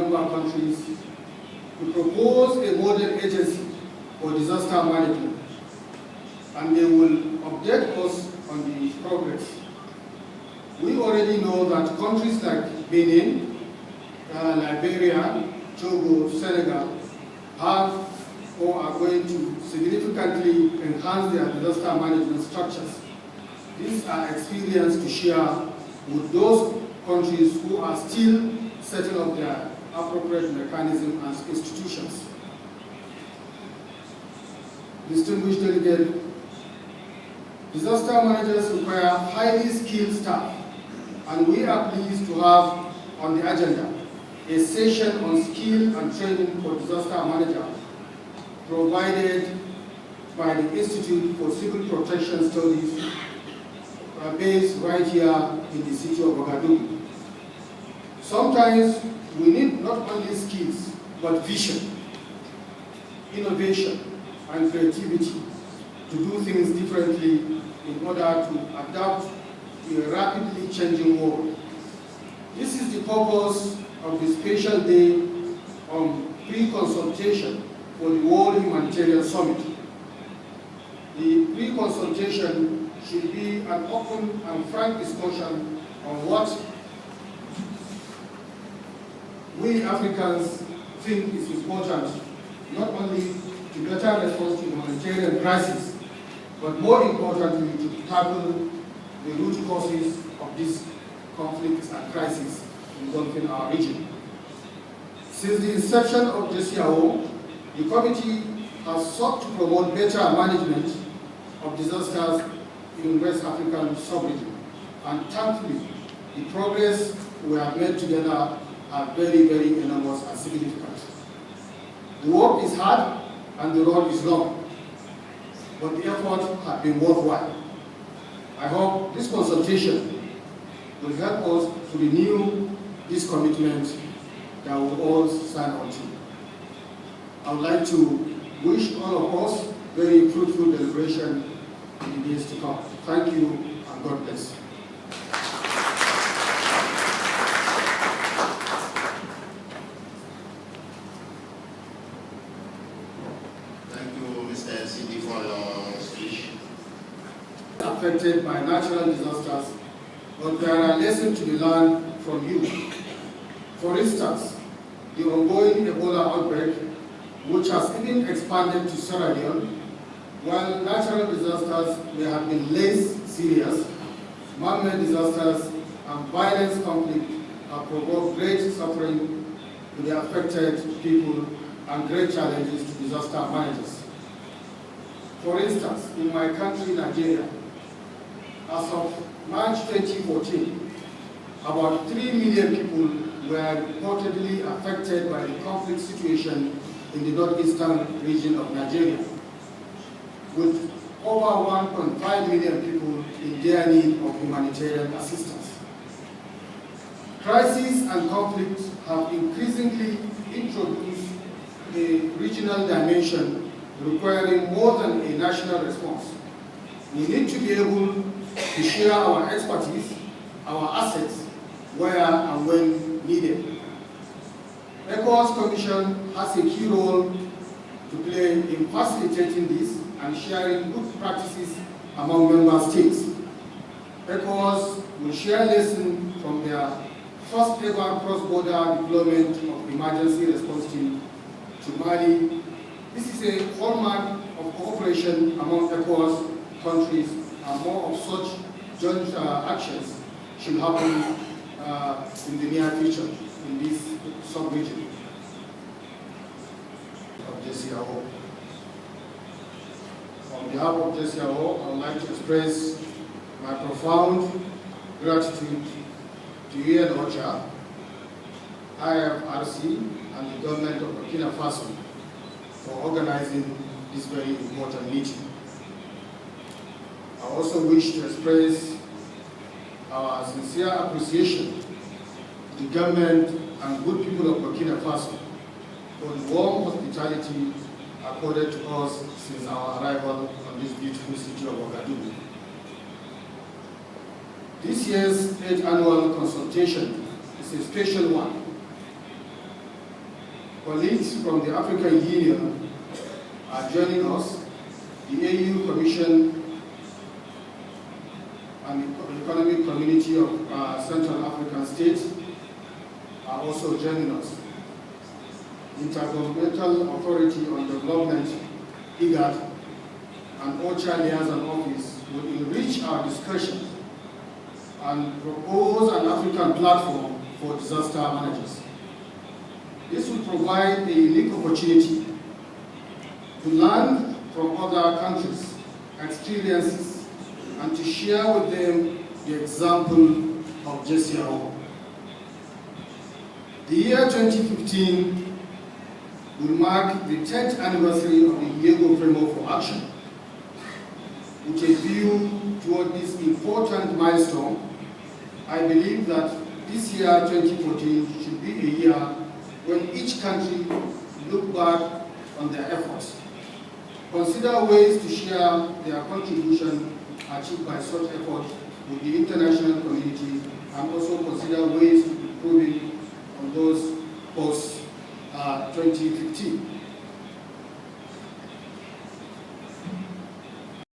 member countries to propose a model agency for disaster management, and they will update us on the progress. We already know that countries like Benin, Liberia, Togo, Senegal have or are going to significantly enhance their disaster management structures. These are experiences to share with those countries who are still setting up their appropriate mechanisms and institutions. Distinguished delegate, disaster managers require highly skilled staff, and we are pleased to have on the agenda a session on skill and training for disaster managers provided by the Institute for Civil Protection Studies based right here in the city of Ouagadougou. Sometimes we need not only skills, but vision, innovation, and creativity to do things differently in order to adapt to a rapidly changing world. This is the purpose of the special day on pre-consultation for the World Humanitarian Summit. The pre-consultation should be an open and frank discussion on what we Africans think is important, not only to better respond to humanitarian crisis, but more importantly to tackle the root causes of these conflicts and crises engulfing our region. Since the inception of GECEA, the committee has sought to promote better management of disasters in West African sub-region, and thankfully, the progress we have made together are very, very enormous and significant. The work is hard and the road is long, but the effort has been worthwhile. I hope this consultation will help us to renew this commitment that we all sign on to. I would like to wish all of us very fruitful deliberation in the days to come. Thank you and God bless. Thank you, Mr. Sidi, for your speech. Affected by natural disasters, but there are lessons to be learned from you. For instance, the ongoing Ebola outbreak, which has even expanded to Sierra Leone, while natural disasters may have been less serious, man-made disasters and violent conflict have provoked great suffering to the affected people and great challenges to disaster managers. For instance, in my country, Nigeria, as of March 2014, about 3 million people were reportedly affected by the conflict situation in the northeastern region of Nigeria, with over 1.5 million people in dire need of humanitarian assistance. Crises and conflicts have increasingly introduced a regional dimension requiring more than a national response. We need to be able to share our expertise, our assets, where and when needed. ECOWAS Commission has a key role to play in facilitating this and sharing good practices among member states. ECOWAS will share lessons from their first ever cross-border deployment of emergency response team to Mali. This is a hallmark of cooperation among ECOWAS countries, and more of such joint actions should happen in the near future in this sub-region of GECEA. On behalf of GECEA, I would like to express my profound gratitude to you and OCHA, IFRC, and the government of Burkina Faso for organizing this very important meeting. I also wish to express our sincere appreciation to the government and good people of Burkina Faso for the warm hospitality accorded to us since our arrival on this beautiful city of Ouagadougou. This year's 8th annual consultation is a special one. colleagues from the African Union are joining us. The AU Commission and the Economic Community of Central African States are also joining us. Intergovernmental Authority on Development, IGAD, and OCHA Liaison Office will enrich our discussion and propose an African platform for disaster managers. This will provide a unique opportunity to learn from other countries' experiences and to share with them the example of GECEA. The year 2015 will mark the 10th anniversary of the Diego Framework for Action. With a view toward this important milestone, I believe that this year, 2014, should be a year when each country look back on their efforts, consider ways to share their contribution achieved by such effort with the international community, and also consider ways to improving on those post 2015.